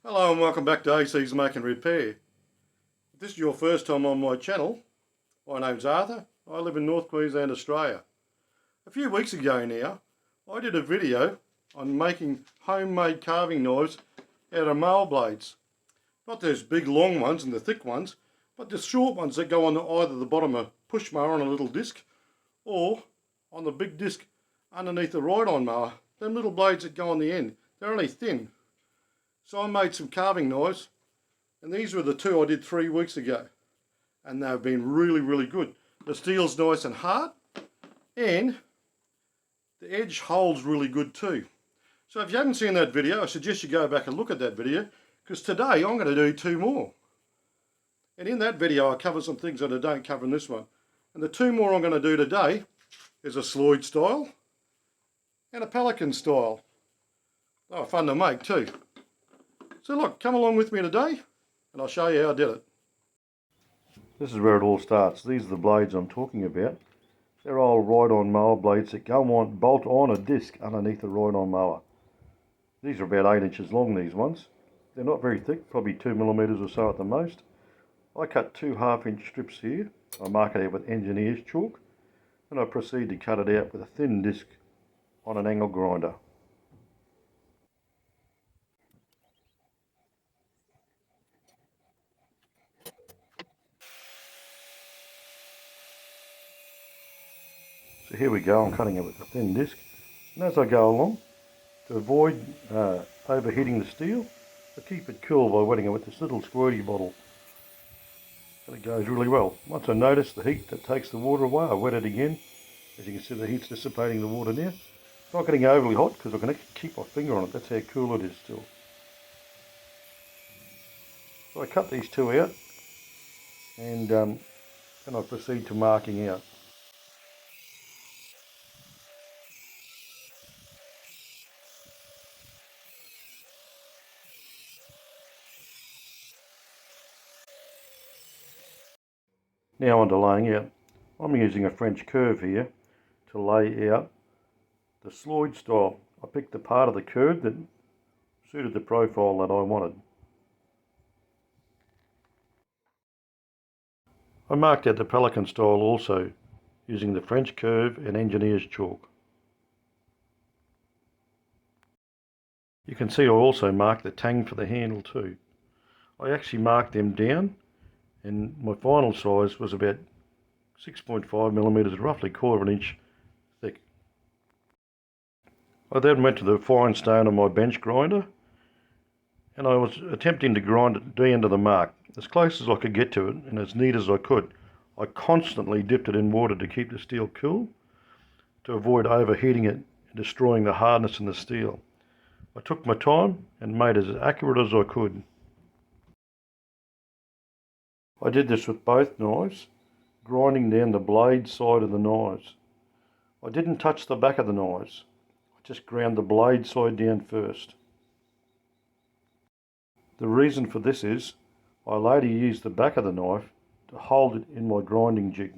Hello and welcome back to AC's Make and Repair. If this is your first time on my channel, my name's Arthur. I live in North Queensland, Australia. A few weeks ago now, I did a video on making homemade carving knives out of mower blades. Not those big long ones and the thick ones, but the short ones that go on either the bottom of a push mower on a little disc or on the big disc underneath the ride-on mower. Them little blades that go on the end, they're only thin. So I made some carving knives, and these were the two I did 3 weeks ago, and they've been really good. The steel's nice and hard, and the edge holds really good too. So if you haven't seen that video, I suggest you go back and look at that video, because today I'm going to do two more. And in that video I cover some things that I don't cover in this one. And the two more I'm going to do today is a sloyd style and a pelican style. They were fun to make too. So look, come along with me today and I'll show you how I did it. This is where it all starts. These are the blades I'm talking about. They're all ride-on mower blades that go on, bolt on a disc underneath the ride-on mower. These are about 8 inches long, these ones. They're not very thick, probably 2 millimeters or so at the most. I cut 2 half-inch strips here. I mark it out with engineer's chalk, and I proceed to cut it out with a thin disc on an angle grinder. So here we go, I'm cutting it with a thin disc, and as I go along, to avoid overheating the steel, I keep it cool by wetting it with this little squirty bottle, and it goes really well. Once I notice the heat that takes the water away, I wet it again. As you can see, the heat's dissipating the water now. It's not getting overly hot because I can actually keep my finger on it, that's how cool it is still. So I cut these two out, and then I proceed to marking out. Now on to laying out. I'm using a French curve here to lay out the sloyd style. I picked the part of the curve that suited the profile that I wanted. I marked out the pelican style also using the French curve and engineer's chalk. You can see I also marked the tang for the handle too. I actually marked them down, and my final size was about 6.5 millimeters, roughly 1/4 inch thick. I then went to the fine stone on my bench grinder, and I was attempting to grind it down to the mark, as close as I could get to it and as neat as I could. I constantly dipped it in water to keep the steel cool, to avoid overheating it and destroying the hardness in the steel. I took my time and made it as accurate as I could. I did this with both knives, grinding down the blade side of the knives. I didn't touch the back of the knives, I just ground the blade side down first. The reason for this is I later used the back of the knife to hold it in my grinding jig.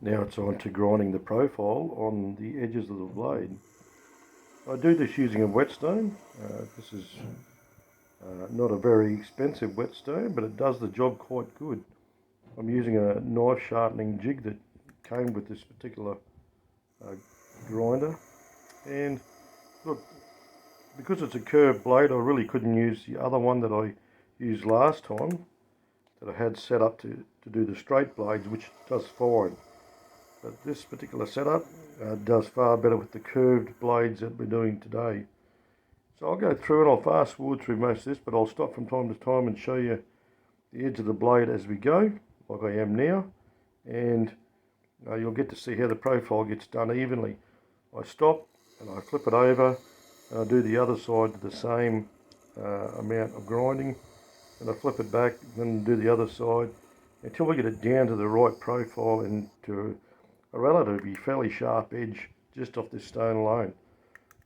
Now it's on to grinding the profile on the edges of the blade. I do this using a whetstone. This is not a very expensive whetstone, but it does the job quite good. I'm using a knife sharpening jig that came with this particular grinder, and look, because it's a curved blade, I really couldn't use the other one that I used last time that I had set up to do the straight blades, which does fine. But this particular setup does far better with the curved blades that we're doing today. So I'll go through and I'll fast forward through most of this, but I'll stop from time to time and show you the edge of the blade as we go, like I am now, and you'll get to see how the profile gets done evenly. I stop and I flip it over and I do the other side to the same amount of grinding, and I flip it back and do the other side until we get it down to the right profile and to a relatively fairly sharp edge just off this stone alone.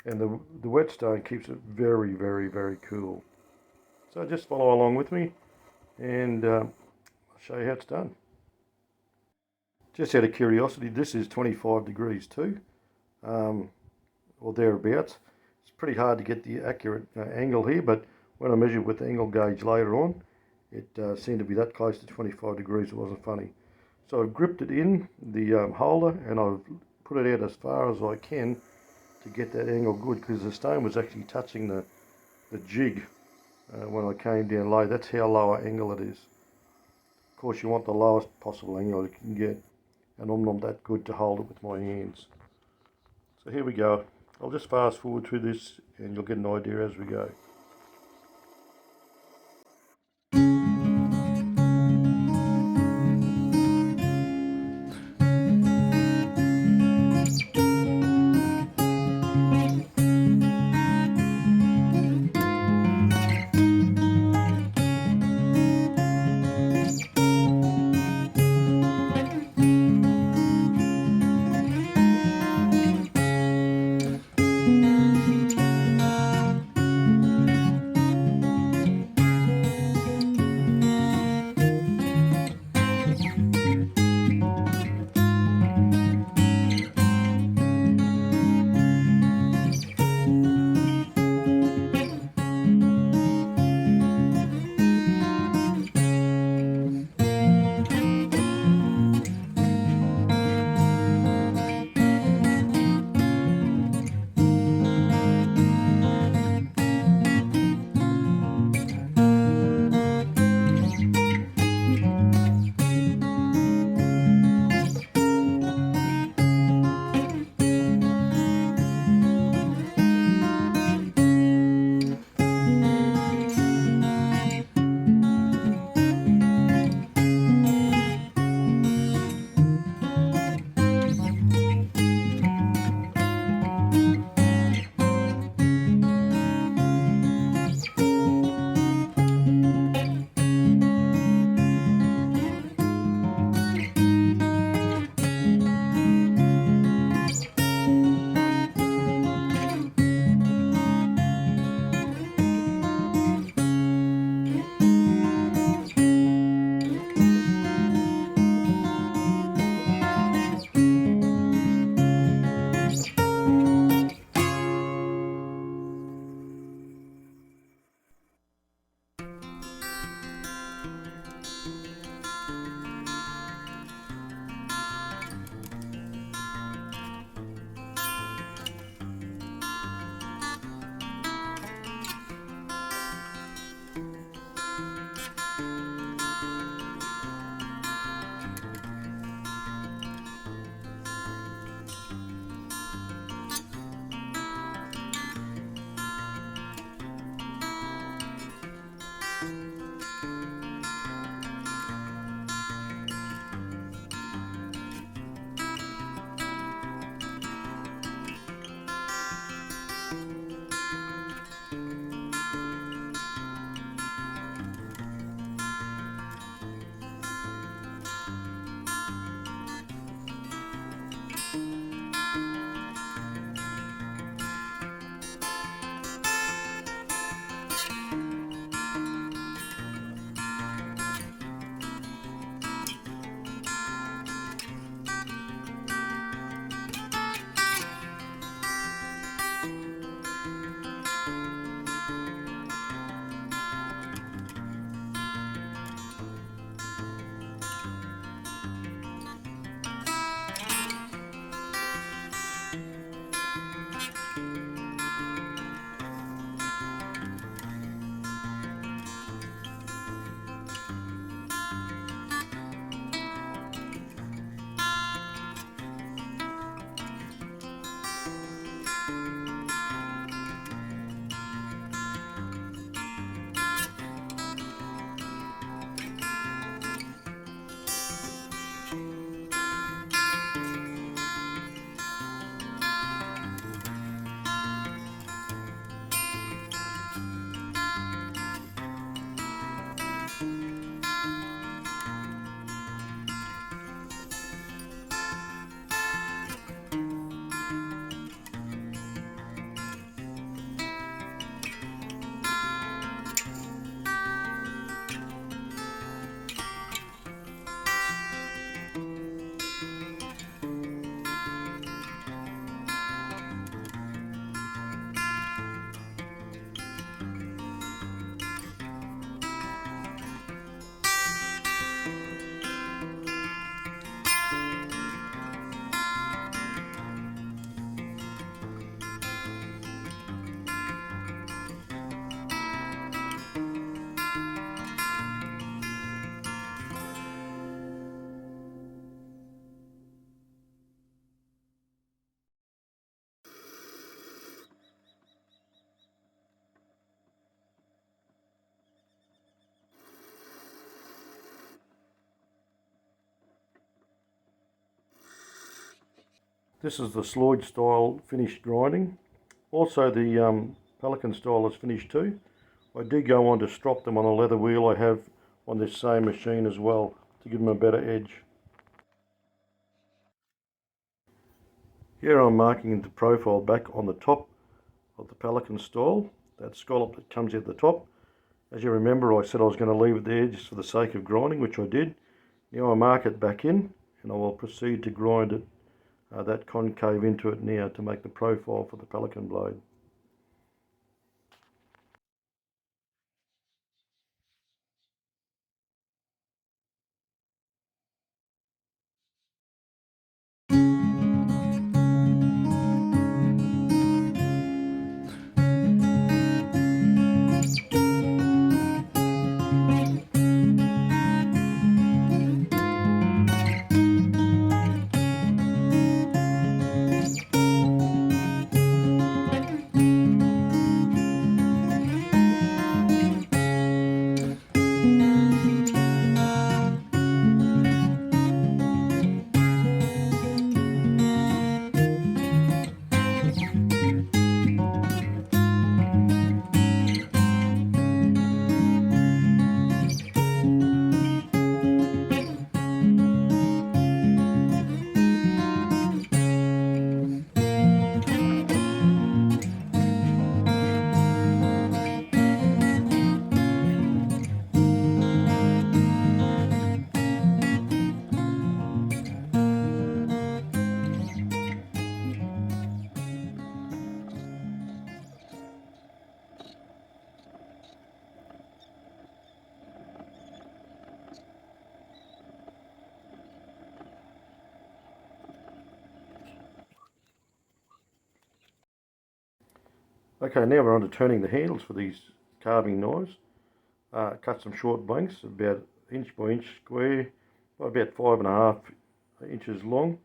And the whetstone keeps it very, very, very cool. So just follow along with me and I'll show you how it's done. Just out of curiosity, this is 25 degrees too, or thereabouts. It's pretty hard to get the accurate angle here, but when I measured with the angle gauge later on, it seemed to be that close to 25 degrees, it wasn't funny. So I've gripped it in the holder and I've put it out as far as I can to get that angle good, because the stone was actually touching the jig when I came down low. That's how low an angle it is. Of course you want the lowest possible angle you can get, and I'm not that good to hold it with my hands. So here we go. I'll just fast forward through this and you'll get an idea as we go. This is the sloyd style finished grinding. Also the pelican style is finished too. I do go on to strop them on a leather wheel I have on this same machine as well to give them a better edge. Here I'm marking into profile back on the top of the pelican style, that scallop that comes out the top. As you remember, I said I was going to leave it there just for the sake of grinding, which I did. Now I mark it back in and I will proceed to grind it, that concave into it now to make the profile for the pelican blade. Okay, now we're on to turning the handles for these carving knives. Cut some short blanks, about inch by inch square, by about 5.5 inches long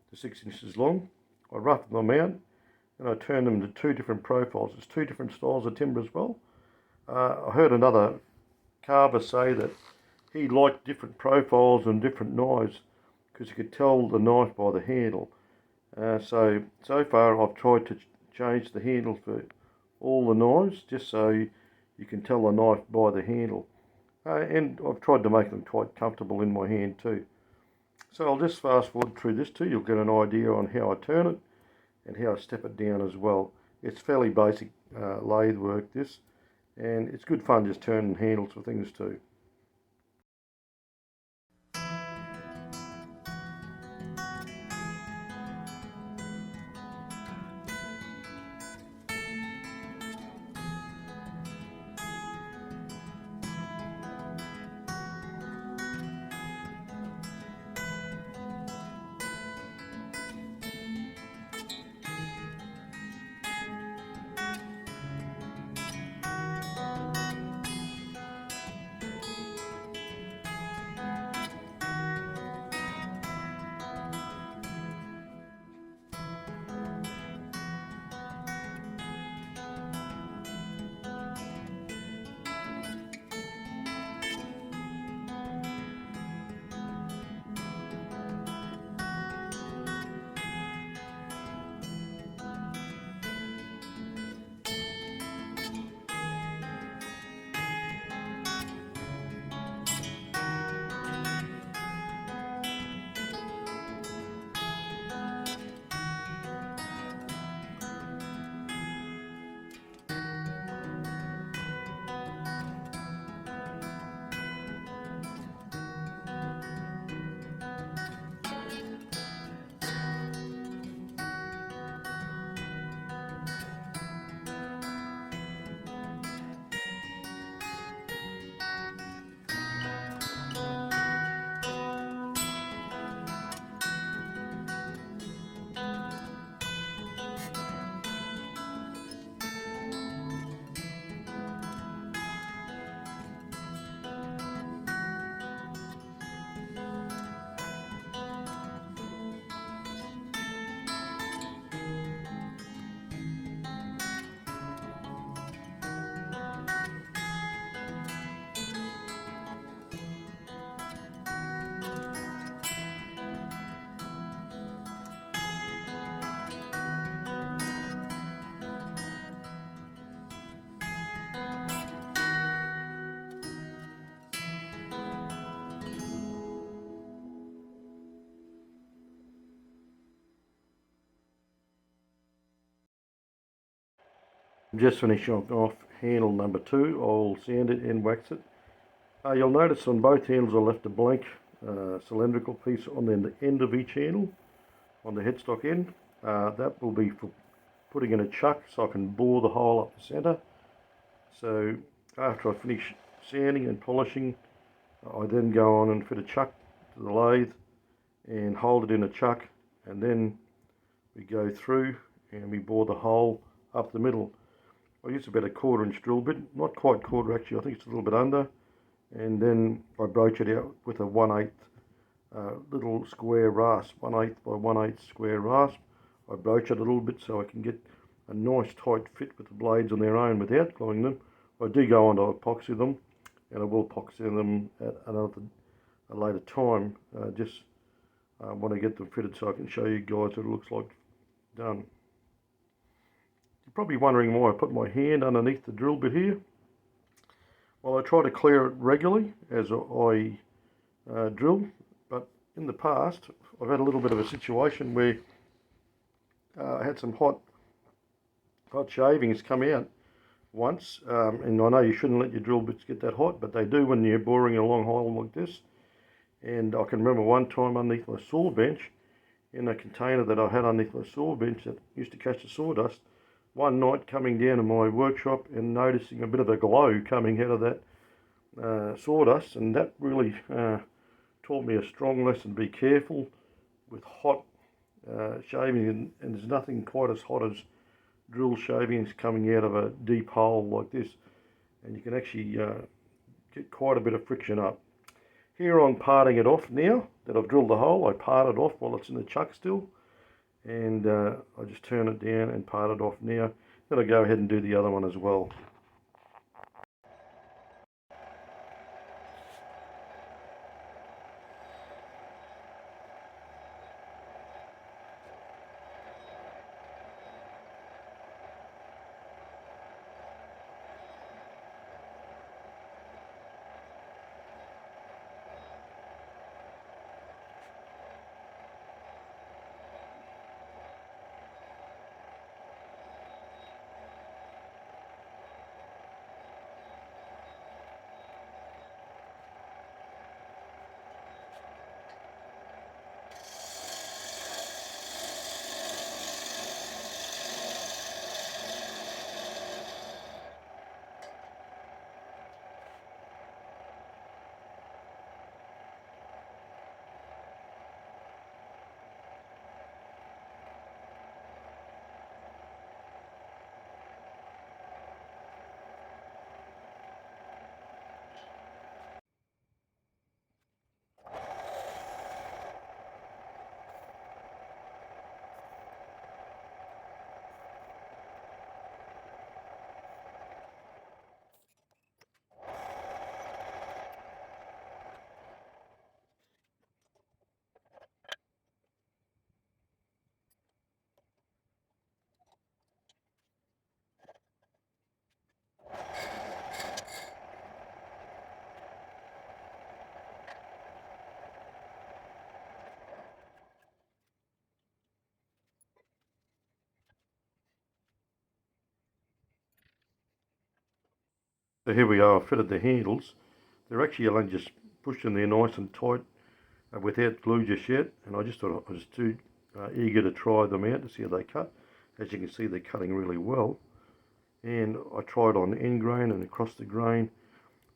to 6 inches long. I rough them out and I turn them to two different profiles. It's two different styles of timber as well. I heard another carver say that he liked different profiles and different knives because you could tell the knife by the handle. So far I've tried to change the handle for all the knives just so you can tell the knife by the handle. And I've tried to make them quite comfortable in my hand too. So I'll just fast forward through this too. You'll get an idea on how I turn it and how I step it down as well. It's fairly basic lathe work this, and it's good fun just turning handles for things too. Just finishing off handle number 2. I'll sand it and wax it. You'll notice on both handles I left a blank cylindrical piece on the end of each handle, on the headstock end. That will be for putting in a chuck so I can bore the hole up the centre. So after I finish sanding and polishing, I then go on and fit a chuck to the lathe and hold it in a chuck, and then we go through and we bore the hole up the middle. I use about a 1/4 inch drill bit, not quite quarter actually, I think it's a little bit under, and then I broach it out with a 1/8 little square rasp, 1/8 by 1/8 square rasp. I broach it a little bit so I can get a nice tight fit with the blades on their own without gluing them. I do go on to epoxy them, and I will epoxy them at a later time. Just want to get them fitted so I can show you guys what it looks like done. You're probably wondering why I put my hand underneath the drill bit here. Well, I try to clear it regularly as I drill, but in the past I've had a little bit of a situation where I had some hot shavings come out once, and I know you shouldn't let your drill bits get that hot, but they do when you're boring a long hole like this. And I can remember one time underneath my saw bench, in a container that I had underneath my saw bench that used to catch the sawdust, one night coming down to my workshop and noticing a bit of a glow coming out of that sawdust, and that really taught me a strong lesson. Be careful with hot shaving, and there's nothing quite as hot as drill shavings coming out of a deep hole like this, and you can actually get quite a bit of friction up. Here I'm parting it off now that I've drilled the hole. I part it off while it's in the chuck still, and I just turn it down and part it off now. Then I go ahead and do the other one as well. So here we are, I fitted the handles. They're actually only just pushed in there nice and tight without glue just yet, and I just thought I was too eager to try them out to see how they cut. As you can see, they're cutting really well, and I tried on the end grain and across the grain,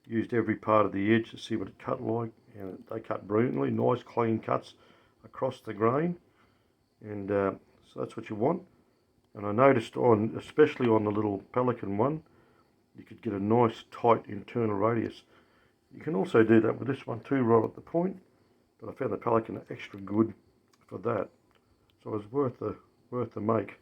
used every part of the edge to see what it cut like, and they cut brilliantly. Nice clean cuts across the grain, and so that's what you want. And I noticed especially on the little Pelican one, you could get a nice tight internal radius. You can also do that with this one too, right at the point, but I found the Pelican extra good for that, so it was worth the make.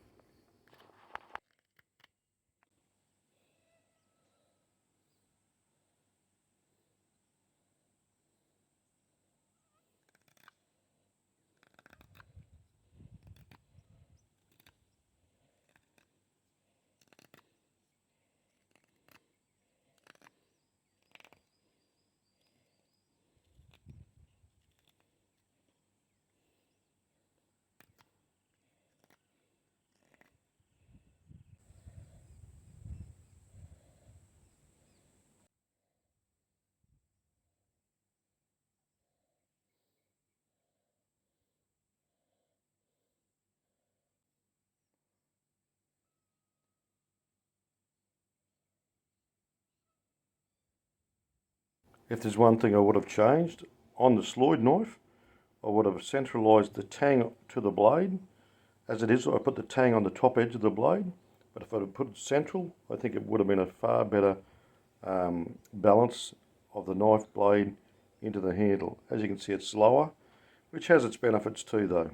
If there's one thing I would have changed on the sloyd knife, I would have centralised the tang to the blade. As it is, I put the tang on the top edge of the blade, but if I had put it central, I think it would have been a far better balance of the knife blade into the handle. As you can see, it's slower, which has its benefits too though.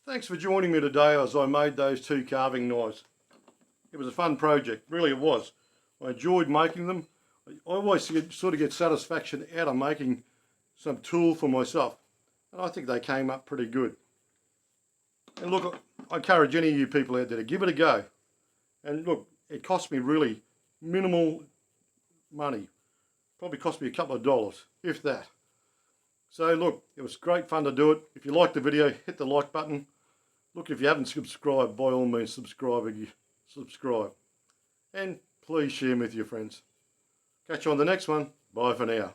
Thanks for joining me today as I made those two carving knives. It was a fun project, really it was. I enjoyed making them. I always sort of get satisfaction out of making some tool for myself, and I think they came up pretty good. And look, I encourage any of you people out there to give it a go. And look, it cost me really minimal money. Probably cost me a couple of dollars, if that. So look, it was great fun to do it. If you liked the video, hit the like button. Look, if you haven't subscribed, by all means subscribe. And please share them with your friends. Catch you on the next one. Bye for now.